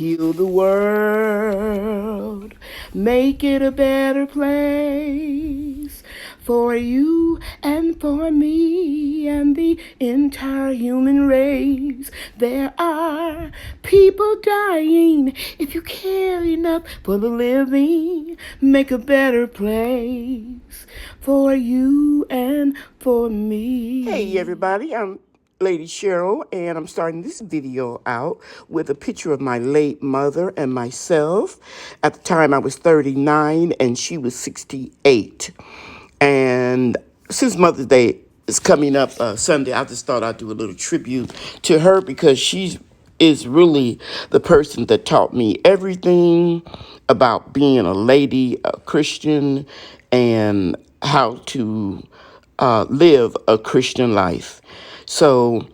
Heal the world, make it a better place for you and for me and the entire human race. There are people dying. If you care enough for the living, make a better place for you and for me. Hey everybody, I'm Lady Cheryl, and I'm starting this video out with a picture of my late mother and myself. At the time, I was 39 and she was 68. And since Mother's Day is coming up Sunday, I just thought I'd do a little tribute to her because she is really the person that taught me everything about being a lady, a Christian, and how to live a Christian life. So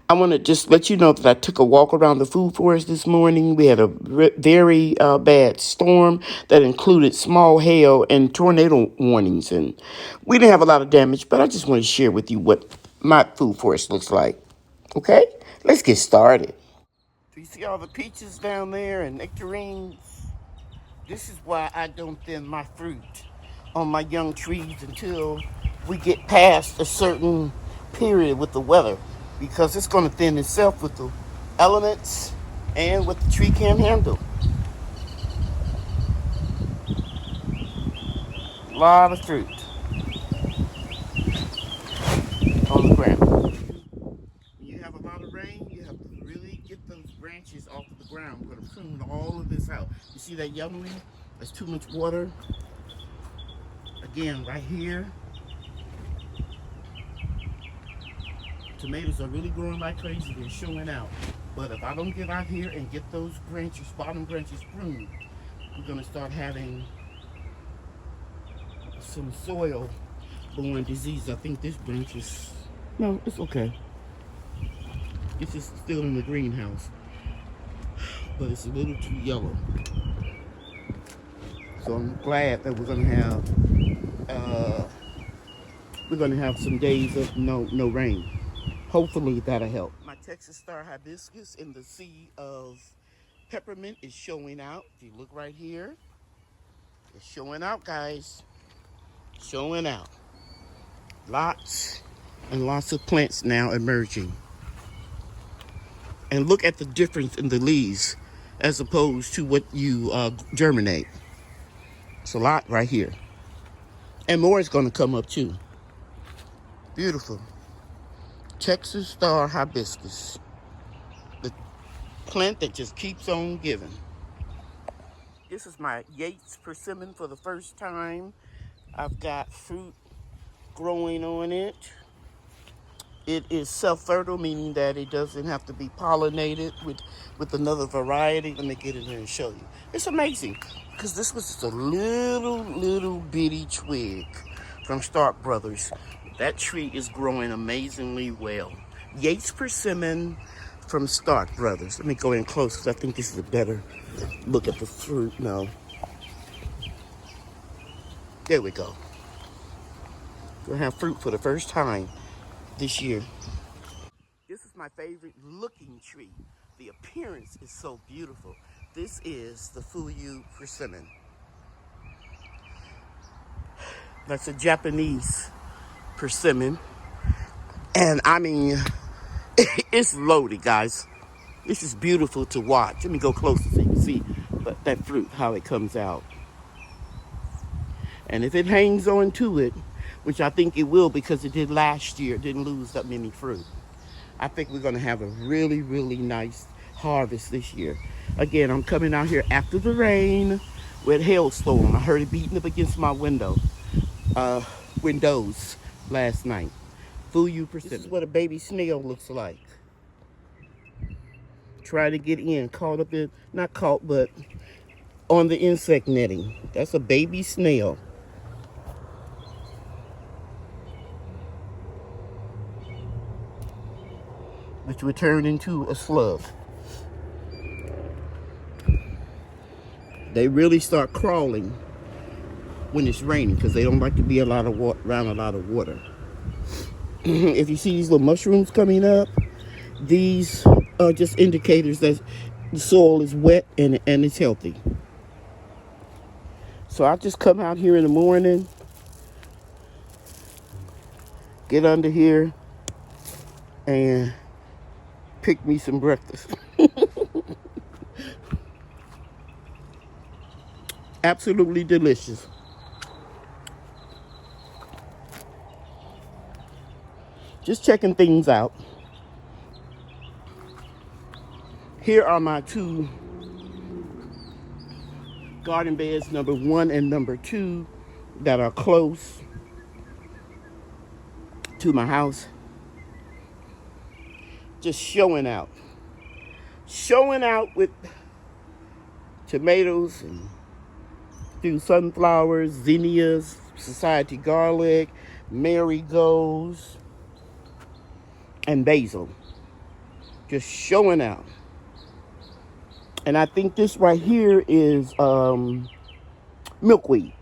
I want to just let you know that I took a walk around the food forest this morning. We had a very bad storm that included small hail and tornado warnings. And we didn't have a lot of damage, but I just want to share with you what my food forest looks like. Okay, let's get started. Do you see all the peaches down there and nectarines? This is why I don't thin my fruit on my young trees until we get past a certain period with the weather, because it's going to thin itself with the elements and what the tree can handle. A lot of fruit on the ground. When you have a lot of rain, you have to really get those branches off of the ground. We're going to prune all of this out. You see that yellow leaf? That's too much water. Again, right here. Tomatoes are really growing like crazy. They're showing out. But if I don't get out here and get those branches, bottom branches pruned, we're going to start having some soil-borne disease. I think this branch is... No, it's okay. This is still in the greenhouse. But it's a little too yellow. So I'm glad that we're going to have some days of no rain. Hopefully that'll help. My Texas Star Hibiscus in the sea of peppermint is showing out. If you look right here, it's showing out, guys. Showing out. Lots and lots of plants now emerging. And look at the difference in the leaves as opposed to what you germinate. It's a lot right here. And more is going to come up too. Beautiful. Texas Star Hibiscus. The plant that just keeps on giving. This is my Yates Persimmon for the first time. I've got fruit growing on it. It is self-fertile, meaning that it doesn't have to be pollinated with another variety. Let me get in there and show you. It's amazing because this was just a little bitty twig from Stark Brothers. That tree is growing amazingly well. Yates Persimmon from Stark Brothers. Let me go in close because I think this is a better look at the fruit. No. There we go. We're gonna have fruit for the first time this year. This is my favorite looking tree. The appearance is so beautiful. This is the Fuyu Persimmon. That's a Japanese persimmon, and I mean it's loaded, guys. This is beautiful to watch. Let me go closer so you can see but that fruit, how it comes out. And if it hangs on to it, which I think it will because it did last year, it didn't lose that many fruit, I think we're going to have a really nice harvest this year. Again, I'm coming out here after the rain with hailstorm. I heard it beating up against my windows last night. Fuyu Persimmon. This is what a baby snail looks like. Trying to get in, caught up in, not caught, but on the insect netting. That's a baby snail. Which would turn into a slug. They really start crawling when it's raining because they don't like to be around a lot of water. If you see these little mushrooms coming up, these are just indicators that the soil is wet and it's healthy. So I just come out here in the morning, get under here, and pick me some breakfast. Absolutely delicious. Just checking things out. Here are my two garden beds, number 1 and number 2, that are close to my house. Just showing out. Showing out with tomatoes and few sunflowers, zinnias, society garlic, marigolds, and basil. Just showing out. And I think this right here is milkweed,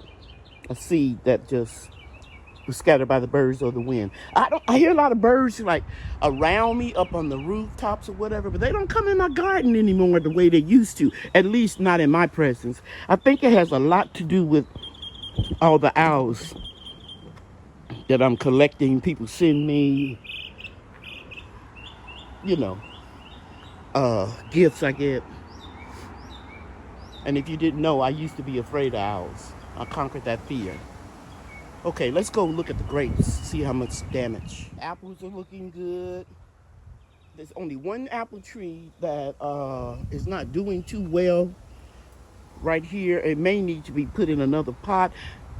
a seed that just was scattered by the birds or the wind. I hear a lot of birds like around me up on the rooftops or whatever, but they don't come in my garden anymore the way they used to, at least not in my presence. I think it has a lot to do with all the owls that I'm collecting. People send me, gifts I get. And if you didn't know, I used to be afraid of owls. I conquered that fear. Okay, let's go look at the grapes, see how much damage. Apples are looking good. There's only one apple tree that is not doing too well right here. It may need to be put in another pot.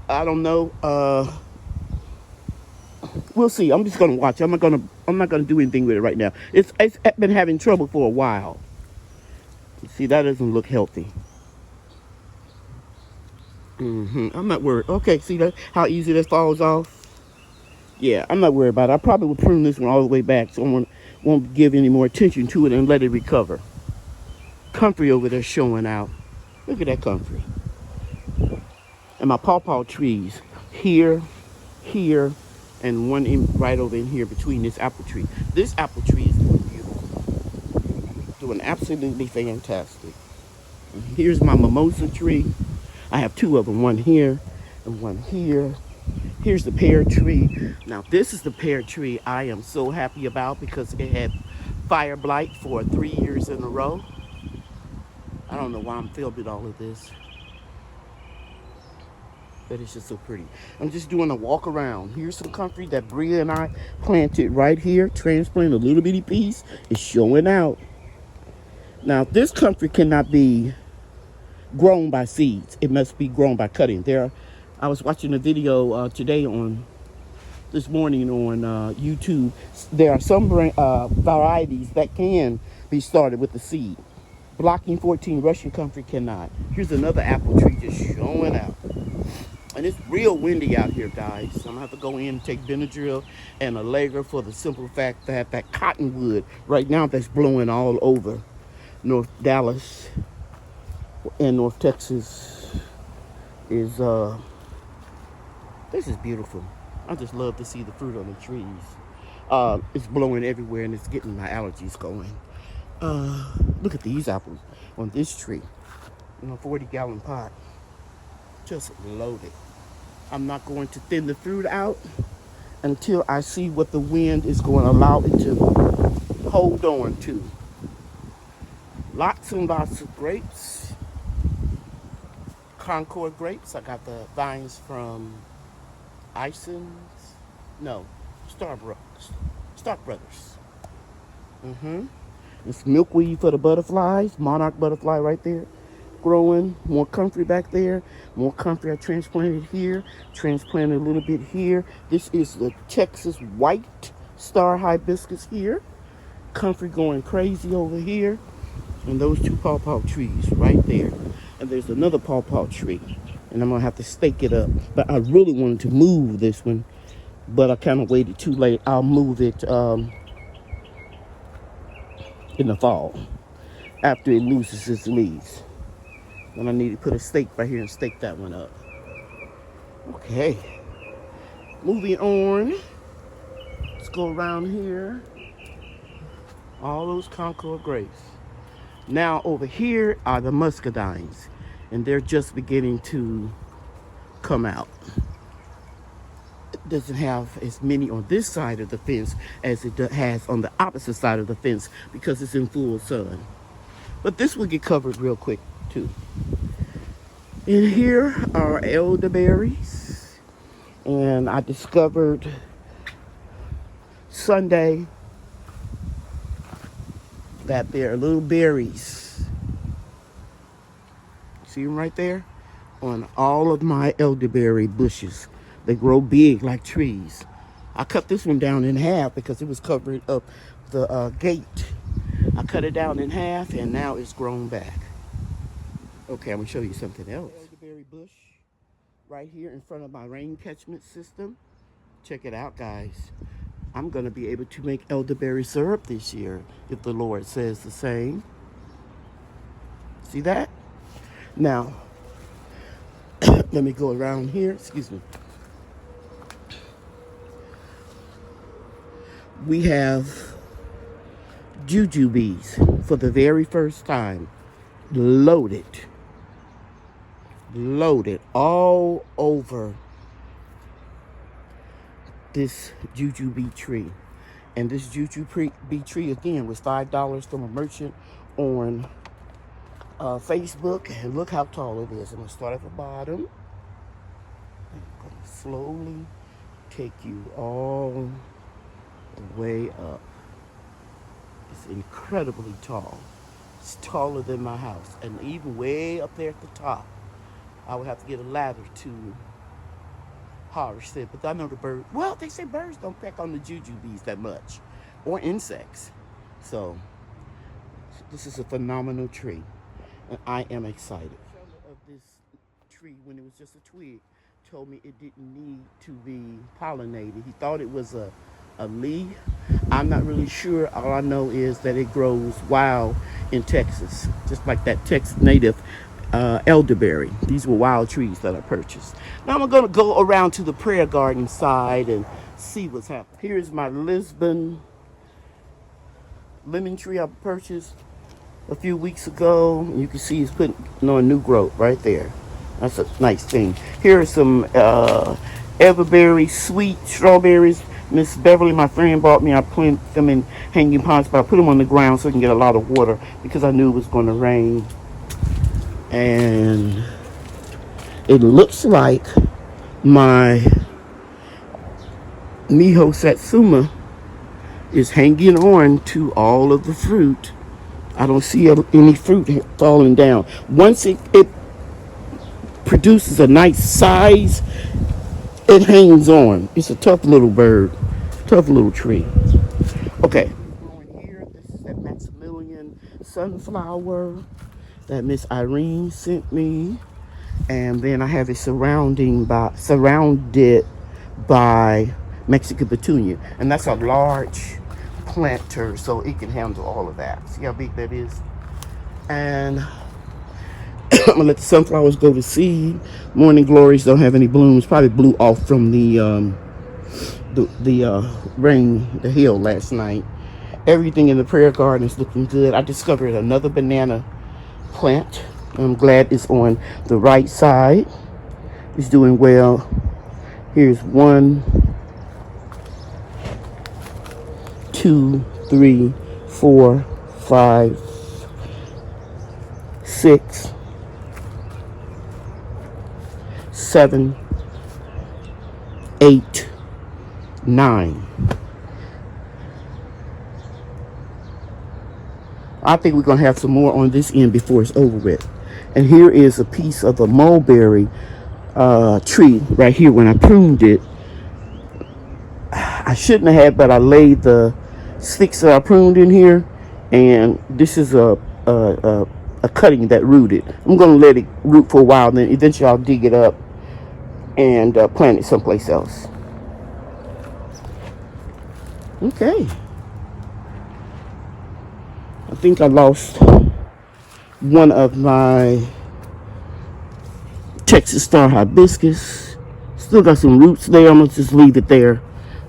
I don't know. We'll see. I'm just gonna watch. I'm not gonna do anything with it right now. It's been having trouble for a while. You see, that doesn't look healthy. I'm not worried. Okay, see that how easy that falls off? Yeah, I'm not worried about it. I probably would prune this one all the way back so I won't give any more attention to it and let it recover. Comfrey over there showing out. Look at that comfrey. And my pawpaw trees here, and one right over in here between this apple tree. This apple tree is doing beautiful. Doing absolutely fantastic. And here's my mimosa tree. I have 2 of them, one here and one here. Here's the pear tree. Now this is the pear tree I am so happy about because it had fire blight for 3 years in a row. I don't know why I'm filming all of this, but it's just so pretty. I'm just doing a walk around. Here's some comfrey that Bria and I planted right here. Transplanted a little bitty piece. It's showing out. Now this comfrey cannot be grown by seeds. It must be grown by cutting. I was watching a video this morning on YouTube. There are some varieties that can be started with the seed. Blocking 14 Russian comfrey cannot. Here's another apple tree just showing out. And it's real windy out here, guys. So I'm gonna have to go in and take Benadryl and Allegra for the simple fact that that cottonwood right now that's blowing all over North Dallas and North Texas is this is beautiful. I just love to see the fruit on the trees. It's blowing everywhere and it's getting my allergies going. Look at these apples on this tree in a 40-gallon pot. Just loaded. I'm not going to thin the fruit out until I see what the wind is going to allow it to hold on to. Lots and lots of grapes. Concord grapes. I got the vines from Stark Brothers. It's milkweed for the butterflies. Monarch butterfly right there. Growing. More comfrey back there. More comfrey I transplanted here. Transplanted a little bit here. This is the Texas white star hibiscus here. Comfrey going crazy over here. And those 2 pawpaw trees right there. And there's another pawpaw tree. And I'm going to have to stake it up. But I really wanted to move this one. But I kind of waited too late. I'll move it in the fall. After it loses its leaves. Then I need to put a stake right here and stake that one up. Okay. Moving on. Let's go around here. All those Concord grapes. Now over here are the muscadines, and they're just beginning to come out. It doesn't have as many on this side of the fence as it has on the opposite side of the fence because it's in full sun. But this will get covered real quick too. And here are elderberries, and I discovered Sunday that there are little berries. See them right there? On all of my elderberry bushes. They grow big like trees. I cut this one down in half because it was covering up the gate. I cut it down in half and now it's grown back. Okay, I'm gonna show you something else. Elderberry bush right here in front of my rain catchment system. Check it out, guys. I'm gonna be able to make elderberry syrup this year if the Lord says the same. See that? Now, let me go around here. Excuse me. We have jujubes for the very first time. Loaded all over this jujube tree. And this jujube tree, again, was $5 from a merchant on Facebook. And look how tall it is. I'm going to start at the bottom. I'm going to slowly take you all the way up. It's incredibly tall. It's taller than my house. And even way up there at the top, I would have to get a ladder to harvest it. But I know the bird, well, they say birds don't peck on the jujubes that much, or insects. So this is a phenomenal tree, and I am excited. The owner of this tree, when it was just a twig, told me it didn't need to be pollinated. He thought it was a leaf. I'm not really sure. All I know is that it grows wild in Texas, just like that Texas native elderberry. These were wild trees that I purchased. Now I'm going to go around to the prayer garden side and see what's happening. Here's my Lisbon lemon tree I purchased a few weeks ago. You can see it's putting on new growth right there. That's a nice thing. Here are some Everberry sweet strawberries. Miss Beverly, my friend, bought me. I planted them in hanging ponds, but I put them on the ground so I can get a lot of water because I knew it was going to rain. And it looks like my Miho Satsuma is hanging on to all of the fruit. I don't see any fruit falling down. Once it produces a nice size, it hangs on. It's a tough little bird, tough little tree. Okay. Here, this is that Maximilian sunflower that Miss Irene sent me. And then I have it surrounded by Mexican petunia. And that's a large planter, so it can handle all of that. See how big that is? And I'm gonna let the sunflowers go to seed. Morning glories don't have any blooms. Probably blew off from the rain, the hail last night. Everything in the prayer garden is looking good. I discovered another banana plant. I'm glad it's on the right side. It's doing well. Here's 1, 2, 3, 4, 5, 6, 7, 8, 9. I think we're going to have some more on this end before it's over with. And here is a piece of a mulberry tree right here. When I pruned it, I shouldn't have, but I laid the sticks that I pruned in here. And this is a cutting that rooted. I'm going to let it root for a while, then eventually I'll dig it up and plant it someplace else. Okay. I think I lost one of my Texas Star hibiscus. Still got some roots there. I'm going to just leave it there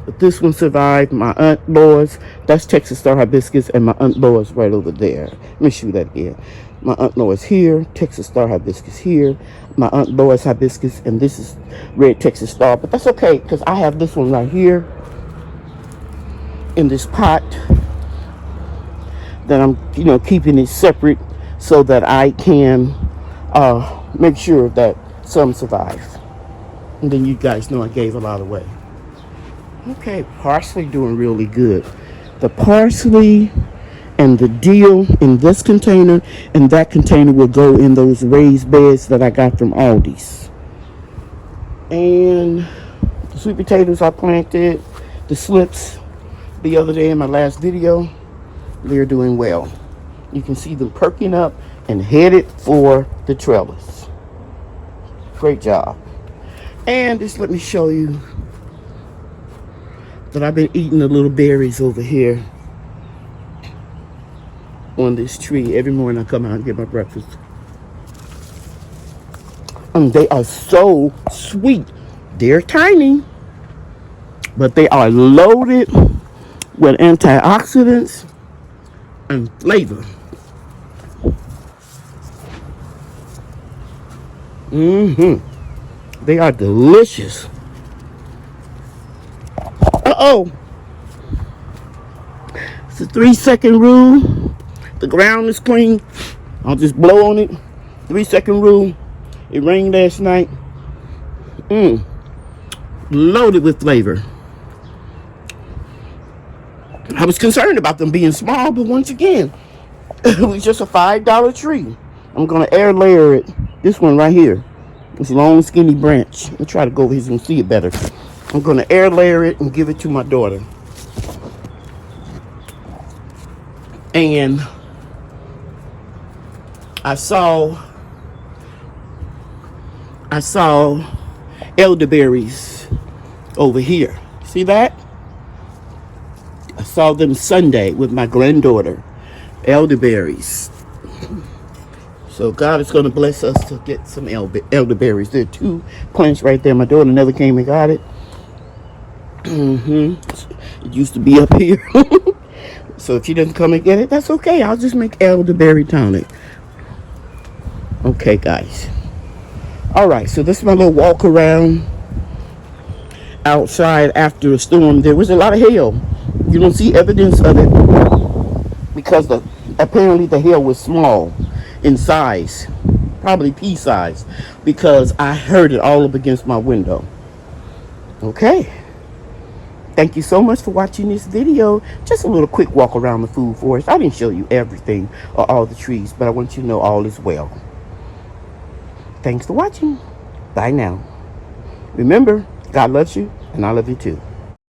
But this one survived. My Aunt Laura's, that's Texas Star Hibiscus, and my Aunt Laura's right over there. Let me show you that again. My Aunt Laura's here, Texas Star Hibiscus here. My Aunt Laura's hibiscus, and this is red Texas Star. But that's okay, because I have this one right here in this pot that I'm, keeping it separate so that I can make sure that some survive. And then you guys know I gave a lot away. Okay, parsley doing really good. The parsley and the dill in this container, and that container will go in those raised beds that I got from Aldi's. And the sweet potatoes I planted, the slips the other day in my last video, they're doing well. You can see them perking up and headed for the trellis. Great job. And just let me show you that I've been eating the little berries over here on this tree. Every morning I come out and get my breakfast. And they are so sweet. They're tiny, but they are loaded with antioxidants and flavor. They are delicious. Uh-oh. It's a 3-second rule. The ground is clean. I'll just blow on it. 3-second rule. It rained last night. Loaded with flavor. I was concerned about them being small, but once again, it was just a $5 tree. I'm going to air layer it. This one right here. This long, skinny branch. I'll try to go over here so you can see it better. I'm going to air layer it and give it to my daughter. And I saw elderberries over here. See that? I saw them Sunday with my granddaughter. Elderberries. So God is going to bless us to get some elderberries. There are 2 plants right there. My daughter never came and got it. It used to be up here. So if she doesn't come and get it, that's okay. I'll just make elderberry tonic. Okay, guys. All right, so this is my little walk around outside after a storm. There was a lot of hail. You don't see evidence of it because apparently the hail was small in size, probably pea size, because I heard it all up against my window. Okay. Thank you so much for watching this video. Just a little quick walk around the food forest. I didn't show you everything or all the trees, but I want you to know all is well. Thanks for watching. Bye now. Remember, God loves you, and I love you too.